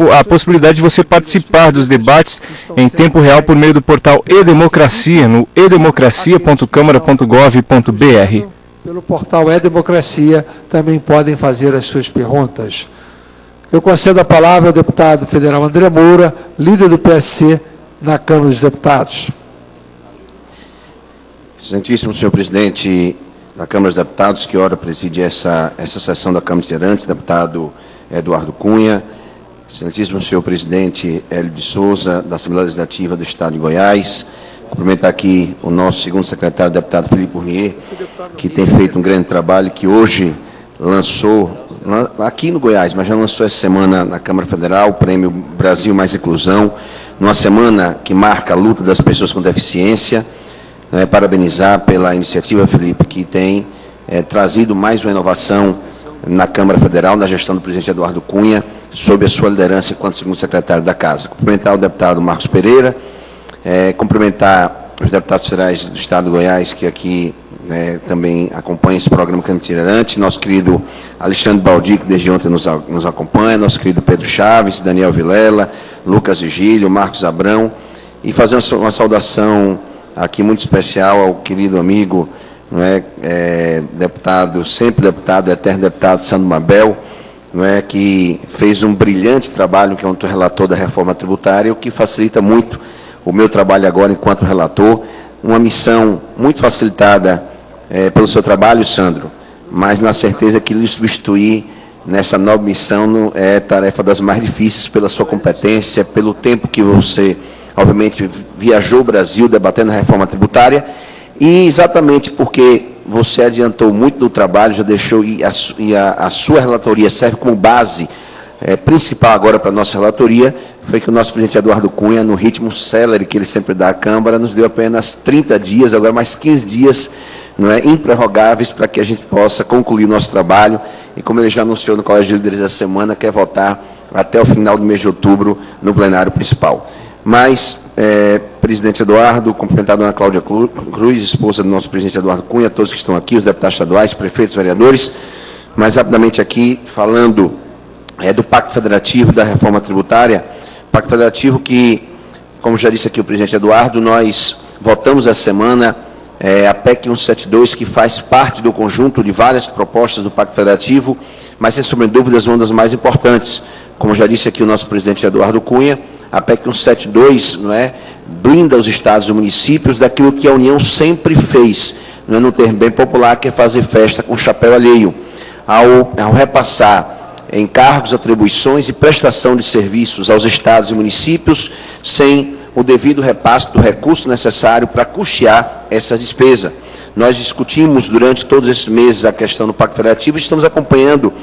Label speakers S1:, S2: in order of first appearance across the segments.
S1: a possibilidade de você participar dos debates em tempo real por meio do portal E-Democracia, no edemocracia.câmara.gov.br.
S2: Pelo portal E-Democracia também podem fazer as suas perguntas. Eu concedo a palavra ao deputado federal André Moura, líder do PSC na Câmara dos Deputados.
S3: Excelentíssimo senhor presidente da Câmara dos Deputados, que ora preside essa sessão da Câmara de Gerantes, deputado Eduardo Cunha, excelentíssimo senhor presidente Hélio de Souza, da Assembleia Legislativa do Estado de Goiás, cumprimentar aqui o nosso segundo secretário, deputado Felipe Burnier, que tem feito um grande trabalho, que hoje lançou, aqui no Goiás, mas já lançou essa semana na Câmara Federal, o Prêmio Brasil Mais Inclusão, numa semana que marca a luta das pessoas com deficiência. Parabenizar pela iniciativa, Felipe, que tem trazido mais uma inovação na Câmara Federal, na gestão do presidente Eduardo Cunha, sob a sua liderança enquanto segundo secretário da Casa. Cumprimentar o deputado Marcos Pereira, cumprimentar os deputados federais do Estado de Goiás, que aqui também acompanham esse programa Câmara Itinerante, nosso querido Alexandre Baldi, que desde ontem nos acompanha, nosso querido Pedro Chaves, Daniel Vilela, Lucas Vigílio, Marcos Abrão, e fazer uma saudação aqui muito especial ao querido amigo, deputado, sempre deputado, eterno deputado Sandro Mabel, que fez um brilhante trabalho enquanto relator da reforma tributária, o que facilita muito o meu trabalho agora enquanto relator, uma missão muito facilitada pelo seu trabalho, Sandro, mas na certeza que lhe substituir nessa nova missão é tarefa das mais difíceis pela sua competência, pelo tempo que você obviamente viajou o Brasil debatendo a reforma tributária, e exatamente porque você adiantou muito do trabalho, já deixou, e a sua relatoria serve como base principal agora para a nossa relatoria, foi que o nosso presidente Eduardo Cunha, no ritmo célere que ele sempre dá à Câmara, nos deu apenas 30 dias, agora mais 15 dias, improrrogáveis, para que a gente possa concluir o nosso trabalho, e como ele já anunciou no Colégio de Líderes essa semana, quer votar até o final do mês de outubro no plenário principal. Mas, presidente Eduardo, cumprimentar a dona Cláudia Cruz, esposa do nosso presidente Eduardo Cunha, todos que estão aqui, os deputados estaduais, prefeitos, vereadores, mais rapidamente aqui, falando do Pacto Federativo, da reforma tributária, Pacto Federativo que, como já disse aqui o presidente Eduardo, nós votamos essa semana a PEC 172, que faz parte do conjunto de várias propostas do Pacto Federativo, mas, sem sombra de dúvidas, uma das mais importantes. Como já disse aqui o nosso presidente Eduardo Cunha, a PEC 172 blinda os estados e municípios daquilo que a União sempre fez, no termo bem popular, que é fazer festa com chapéu alheio, ao repassar encargos, atribuições e prestação de serviços aos estados e municípios, sem o devido repasse do recurso necessário para custear essa despesa. Nós discutimos durante todos esses meses a questão do Pacto Federativo e estamos acompanhando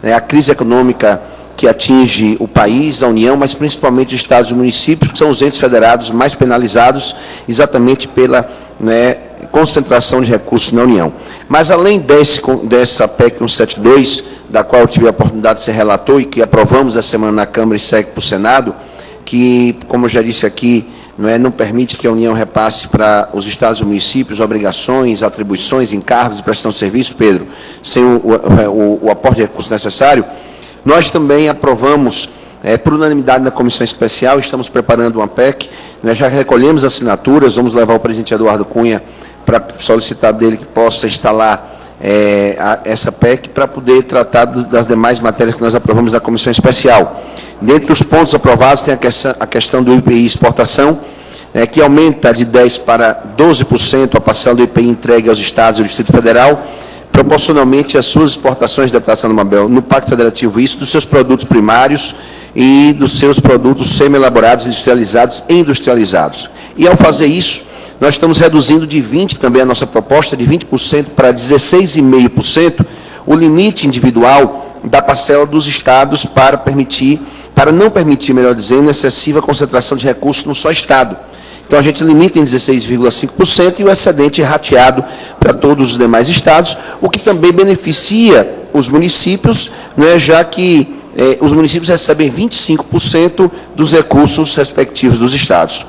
S3: a crise econômica que atinge o país, a União, mas principalmente os estados e municípios, que são os entes federados mais penalizados exatamente pela concentração de recursos na União. Mas além dessa PEC 172, da qual eu tive a oportunidade de ser relator e que aprovamos essa semana na Câmara e segue para o Senado, que, como eu já disse aqui, não permite que a União repasse para os estados e municípios obrigações, atribuições, encargos e prestação de serviço, Pedro, sem o aporte de recursos necessário. Nós também aprovamos, por unanimidade na Comissão Especial, estamos preparando uma PEC, já recolhemos assinaturas, vamos levar o presidente Eduardo Cunha para solicitar dele que possa instalar essa PEC para poder tratar das demais matérias que nós aprovamos na Comissão Especial. Dentre os pontos aprovados tem a questão do IPI exportação, que aumenta de 10% para 12% a parcela do IPI entregue aos estados e ao Distrito Federal, proporcionalmente às suas exportações, deputado Sandro Mabel, no Pacto Federativo, isso dos seus produtos primários e dos seus produtos semi-elaborados, industrializados e industrializados. E ao fazer isso, nós estamos reduzindo de 20% também a nossa proposta, de 20% para 16,5%, o limite individual da parcela dos estados para não permitir, melhor dizendo, excessiva concentração de recursos num só estado. Então a gente limita em 16,5% e o excedente é rateado para todos os demais estados, o que também beneficia os municípios, já que os municípios recebem 25% dos recursos respectivos dos estados.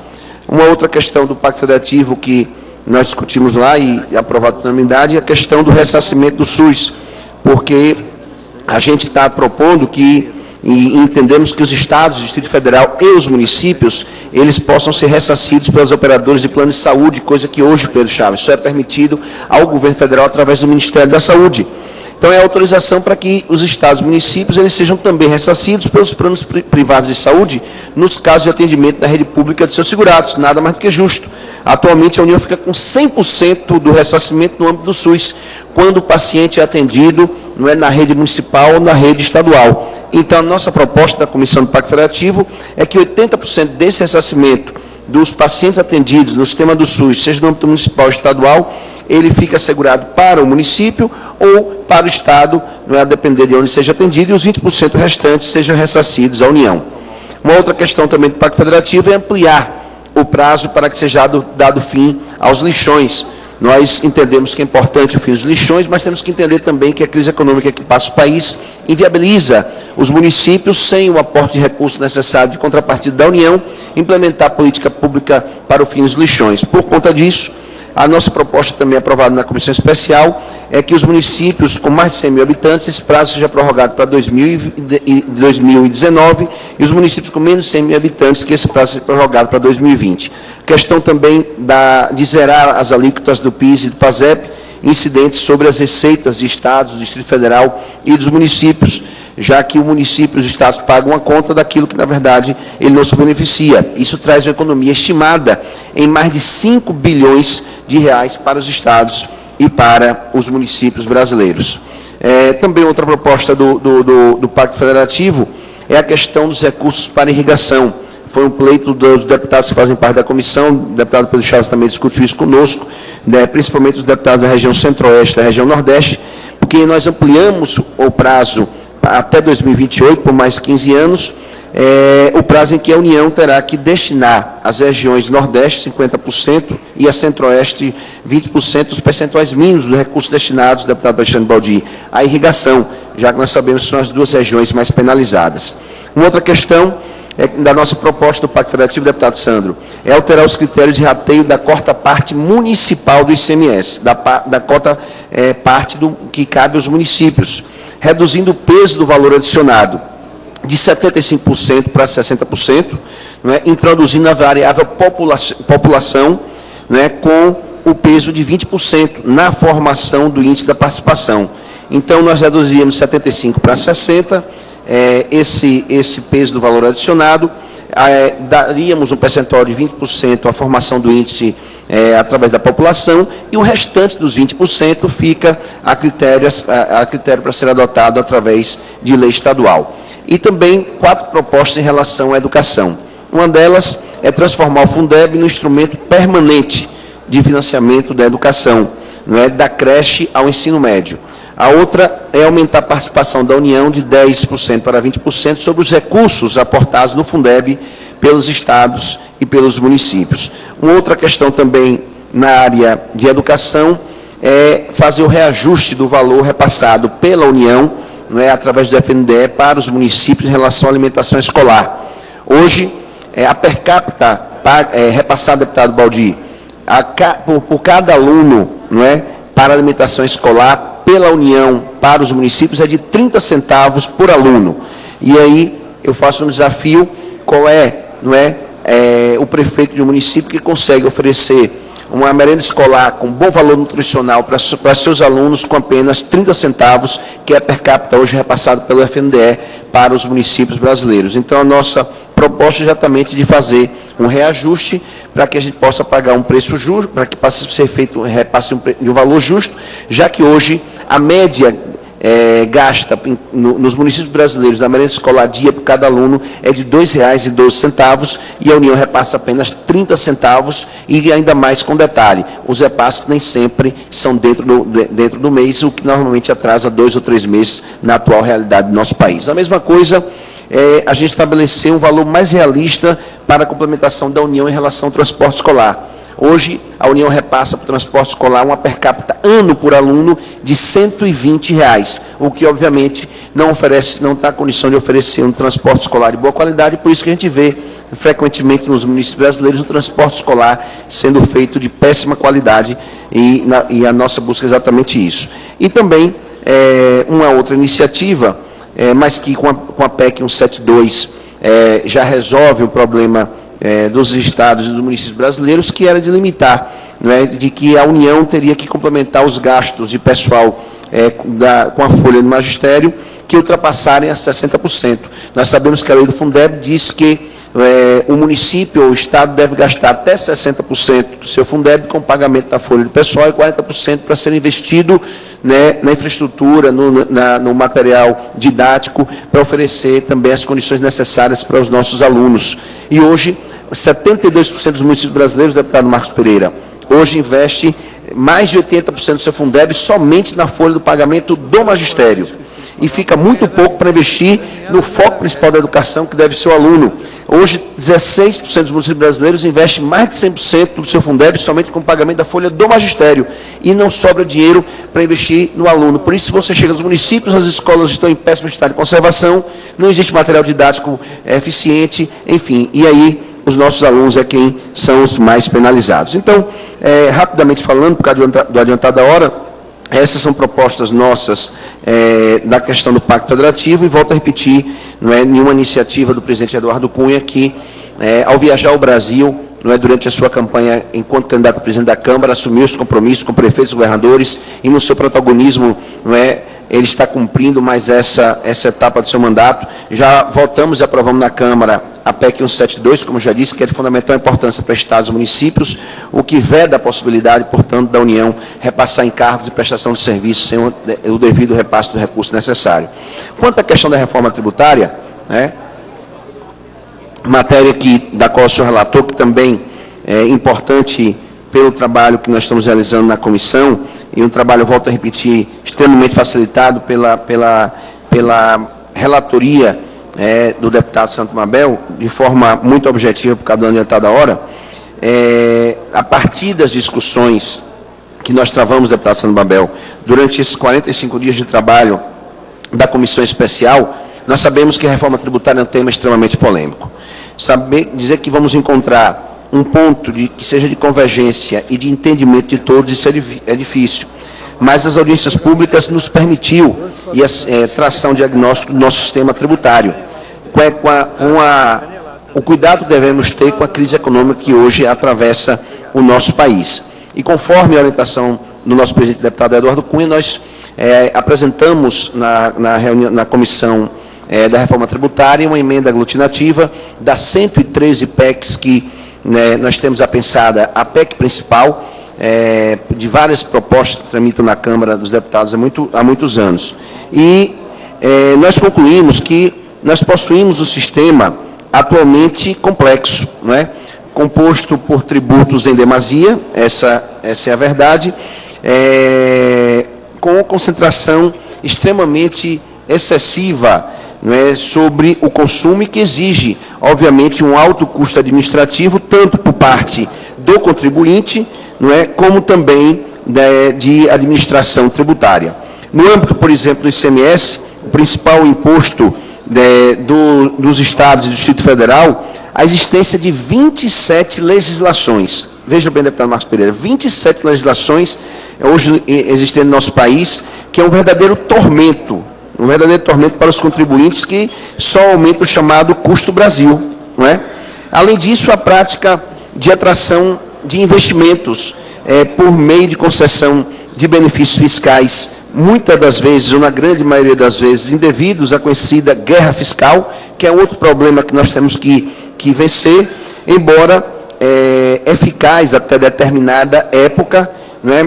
S3: Uma outra questão do Pacto Federativo que nós discutimos lá e aprovado por unanimidade é a questão do ressarcimento do SUS, porque a gente está propondo que e entendemos que os estados, o Distrito Federal e os municípios, eles possam ser ressarcidos pelas operadoras de plano de saúde, coisa que hoje, Pedro Chaves, só é permitido ao governo federal através do Ministério da Saúde. Então é autorização para que os estados e municípios eles sejam também ressarcidos pelos planos privados de saúde nos casos de atendimento da rede pública de seus segurados, nada mais do que justo. Atualmente a União fica com 100% do ressarcimento no âmbito do SUS, quando o paciente é atendido não é na rede municipal ou na rede estadual. Então a nossa proposta da Comissão do Pacto Federativo é que 80% desse ressarcimento dos pacientes atendidos no sistema do SUS, seja no âmbito municipal ou estadual, ele fica assegurado para o município ou para o Estado, não é a depender de onde seja atendido, e os 20% restantes sejam ressarcidos à União. Uma outra questão também do Pacto Federativo é ampliar o prazo para que seja dado fim aos lixões. Nós entendemos que é importante o fim dos lixões, mas temos que entender também que a crise econômica que passa o país inviabiliza os municípios, sem o aporte de recursos necessário de contrapartida da União, implementar política pública para o fim dos lixões. Por conta disso, a nossa proposta também aprovada na Comissão Especial é que os municípios com mais de 100 mil habitantes, esse prazo seja prorrogado para 2019 e os municípios com menos de 100 mil habitantes, que esse prazo seja prorrogado para 2020. Questão também de zerar as alíquotas do PIS e do PASEP, incidentes sobre as receitas de estados, do Distrito Federal e dos municípios, já que o município e os estados pagam uma conta daquilo que, na verdade, ele não se beneficia. Isso traz uma economia estimada em mais de 5 bilhões de reais para os estados e para os municípios brasileiros. Também outra proposta do Pacto Federativo é a questão dos recursos para irrigação. Foi um pleito dos deputados que fazem parte da comissão, o deputado Pedro Chaves também discutiu isso conosco, né, principalmente os deputados da região Centro-Oeste e da região Nordeste, porque nós ampliamos o prazo até 2028, por mais 15 anos, o prazo em que a União terá que destinar às regiões Nordeste 50% e a Centro-Oeste 20% dos percentuais mínimos dos recursos destinados, deputado Alexandre Baldi, à irrigação, já que nós sabemos que são as duas regiões mais penalizadas. Uma outra questão da nossa proposta do Pacto Federativo, deputado Sandro, é alterar os critérios de rateio da cota parte municipal do ICMS, da cota parte que cabe aos municípios, reduzindo o peso do valor adicionado de 75% para 60%, não é? Introduzindo a variável população, não é? Com o peso de 20% na formação do índice da participação. Então, nós reduziríamos 75% para 60%, esse peso do valor adicionado, daríamos um percentual de 20% à formação do índice através da população, e o restante dos 20% fica a critério para ser adotado através de lei estadual. E também 4 propostas em relação à educação. Uma delas é transformar o Fundeb no instrumento permanente de financiamento da educação, não é, da creche ao ensino médio. A outra é aumentar a participação da União de 10% para 20% sobre os recursos aportados no Fundeb pelos estados e pelos municípios. Uma outra questão também na área de educação é fazer o reajuste do valor repassado pela União, não é, através do FNDE para os municípios em relação à alimentação escolar. Hoje, a per capita repassada, deputado Baldi, por cada aluno, não é, para a alimentação escolar, pela União para os municípios, é de 30 centavos por aluno. E aí eu faço um desafio, qual não é, o prefeito de um município que consegue oferecer uma merenda escolar com bom valor nutricional para seus alunos com apenas 30 centavos, que é per capita hoje repassado pelo FNDE para os municípios brasileiros. Então, a nossa proposta é exatamente de fazer um reajuste para que a gente possa pagar um preço justo, para que possa ser feito um repasse de um valor justo, já que hoje a média gasta nos municípios brasileiros da merenda escolar dia por cada aluno é de R$ 2,12 e a União repassa apenas 30 centavos e ainda mais com detalhe, os repasses nem sempre são dentro do mês, o que normalmente atrasa 2 ou 3 meses na atual realidade do nosso país. A mesma coisa, a gente estabeleceu um valor mais realista para a complementação da União em relação ao transporte escolar. Hoje, a União repassa para o transporte escolar uma per capita ano por aluno de R$ 120, o que, obviamente, não está em condição de oferecer um transporte escolar de boa qualidade, por isso que a gente vê, frequentemente, nos municípios brasileiros, o transporte escolar sendo feito de péssima qualidade, e a nossa busca é exatamente isso. E também, uma outra iniciativa mas que com a PEC 172 já resolve o problema dos estados e dos municípios brasileiros, que era de limitar, de que a União teria que complementar os gastos de pessoal com a folha do magistério, que ultrapassarem a 60%. Nós sabemos que a lei do Fundeb diz que o município ou o estado deve gastar até 60% do seu Fundeb com o pagamento da folha do pessoal e 40% para ser investido na infraestrutura, no material didático, para oferecer também as condições necessárias para os nossos alunos. E hoje, 72% dos municípios brasileiros, deputado Marcos Pereira, hoje investe mais de 80% do seu Fundeb somente na folha do pagamento do magistério. E fica muito pouco para investir no foco principal da educação, que deve ser o aluno. Hoje, 16% dos municípios brasileiros investem mais de 100% do seu Fundeb somente com o pagamento da folha do magistério. E não sobra dinheiro para investir no aluno. Por isso, se você chega nos municípios, as escolas estão em péssimo estado de conservação, não existe material didático eficiente, enfim. E aí, os nossos alunos é quem são os mais penalizados. Então, rapidamente falando, por causa do adiantado da hora, essas são propostas nossas da questão do Pacto Federativo, e volto a repetir, não é nenhuma iniciativa do presidente Eduardo Cunha, que ao viajar ao Brasil, durante a sua campanha enquanto candidato a presidente da Câmara, assumiu os compromissos com prefeitos e governadores, e no seu protagonismo, ele está cumprindo mais essa etapa do seu mandato. Já votamos e aprovamos na Câmara a PEC 172, como já disse, que é de fundamental importância para estados e municípios, o que veda a possibilidade, portanto, da União repassar encargos de prestação de serviços sem o devido repasse do recurso necessário. Quanto à questão da reforma tributária, matéria da qual o senhor relatou, que também é importante pelo trabalho que nós estamos realizando na comissão, e um trabalho, volto a repetir, extremamente facilitado pela relatoria do deputado Santo Mabel, de forma muito objetiva, por causa do adiantado da hora, a partir das discussões que nós travamos, deputado Santo Mabel, durante esses 45 dias de trabalho da comissão especial, nós sabemos que a reforma tributária é um tema extremamente polêmico. Dizer que vamos encontrar um ponto que seja de convergência e de entendimento de todos, isso é difícil. Mas as audiências públicas nos permitiu traçar um diagnóstico do nosso sistema tributário, o cuidado que devemos ter com a crise econômica que hoje atravessa o nosso país. E conforme a orientação do nosso presidente deputado Eduardo Cunha, nós apresentamos na comissão da reforma tributária uma emenda aglutinativa das 113 PECs que nós temos apensada, a PEC principal, de várias propostas que tramitam na Câmara dos Deputados há muitos anos. E nós concluímos que nós possuímos um sistema atualmente complexo, composto por tributos em demasia, essa é a verdade, com concentração extremamente excessiva sobre o consumo, e que exige, obviamente, um alto custo administrativo, tanto por parte do contribuinte, como também de administração tributária. No âmbito, por exemplo, do ICMS, o principal imposto dos estados e do Distrito Federal, a existência de 27 legislações. Veja bem, deputado Marcos Pereira, 27 legislações hoje existem no nosso país, que é um verdadeiro tormento para os contribuintes, que só aumenta o chamado custo Brasil. Além disso, a prática de atração de investimentos por meio de concessão de benefícios fiscais, muitas das vezes, ou na grande maioria das vezes, indevidos, a conhecida guerra fiscal, que é outro problema que nós temos que vencer, embora eficaz até determinada época,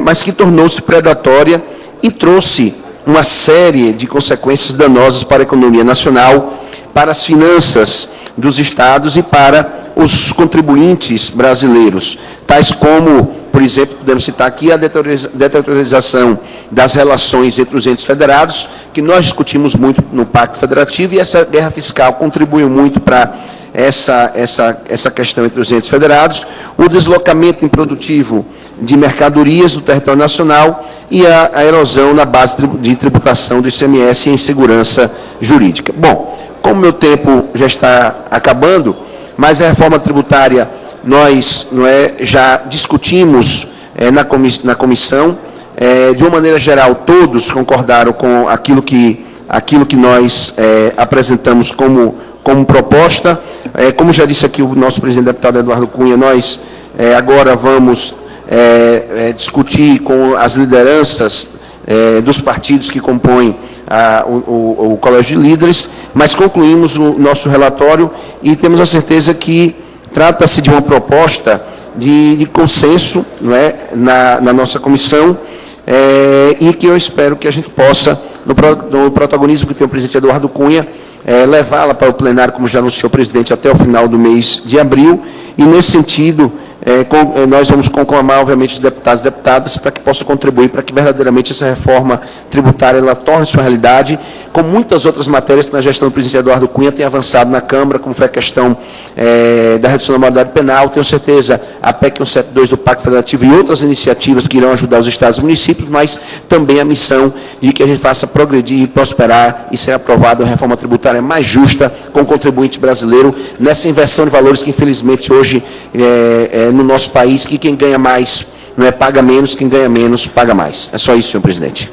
S3: mas que tornou-se predatória e trouxe uma série de consequências danosas para a economia nacional, para as finanças dos estados e para os contribuintes brasileiros, tais como, por exemplo, podemos citar aqui a deteriorização das relações entre os entes federados, que nós discutimos muito no Pacto Federativo, e essa guerra fiscal contribuiu muito para essa questão entre os entes federados, o deslocamento improdutivo de mercadorias no território nacional e a erosão na base de tributação do ICMS e insegurança jurídica. Bom, como meu tempo já está acabando, mas a reforma tributária nós já discutimos na comissão, de uma maneira geral, todos concordaram com aquilo que aquilo que nós apresentamos como proposta. Como já disse aqui o nosso presidente deputado Eduardo Cunha, nós agora vamos discutir com as lideranças dos partidos que compõem o Colégio de Líderes, mas concluímos o nosso relatório e temos a certeza que trata-se de uma proposta de consenso, não é, na nossa comissão, e que eu espero que a gente possa, no protagonismo que tem o presidente Eduardo Cunha, levá-la para o plenário, como já anunciou o presidente, até o final do mês de abril, e nesse sentido, nós vamos conclamar, obviamente, os deputados e deputadas para que possam contribuir para que verdadeiramente essa reforma tributária ela torne sua realidade, com muitas outras matérias que na gestão do presidente Eduardo Cunha tem avançado na Câmara, como foi a questão da redução da maioridade penal. Tenho certeza a PEC 172 do Pacto Federativo e outras iniciativas que irão ajudar os estados e municípios, mas também a missão de que a gente faça progredir, prosperar e ser aprovada uma reforma tributária mais justa com o contribuinte brasileiro, nessa inversão de valores que infelizmente hoje no nosso país, que quem ganha mais não paga menos, quem ganha menos paga mais. É só isso, senhor presidente.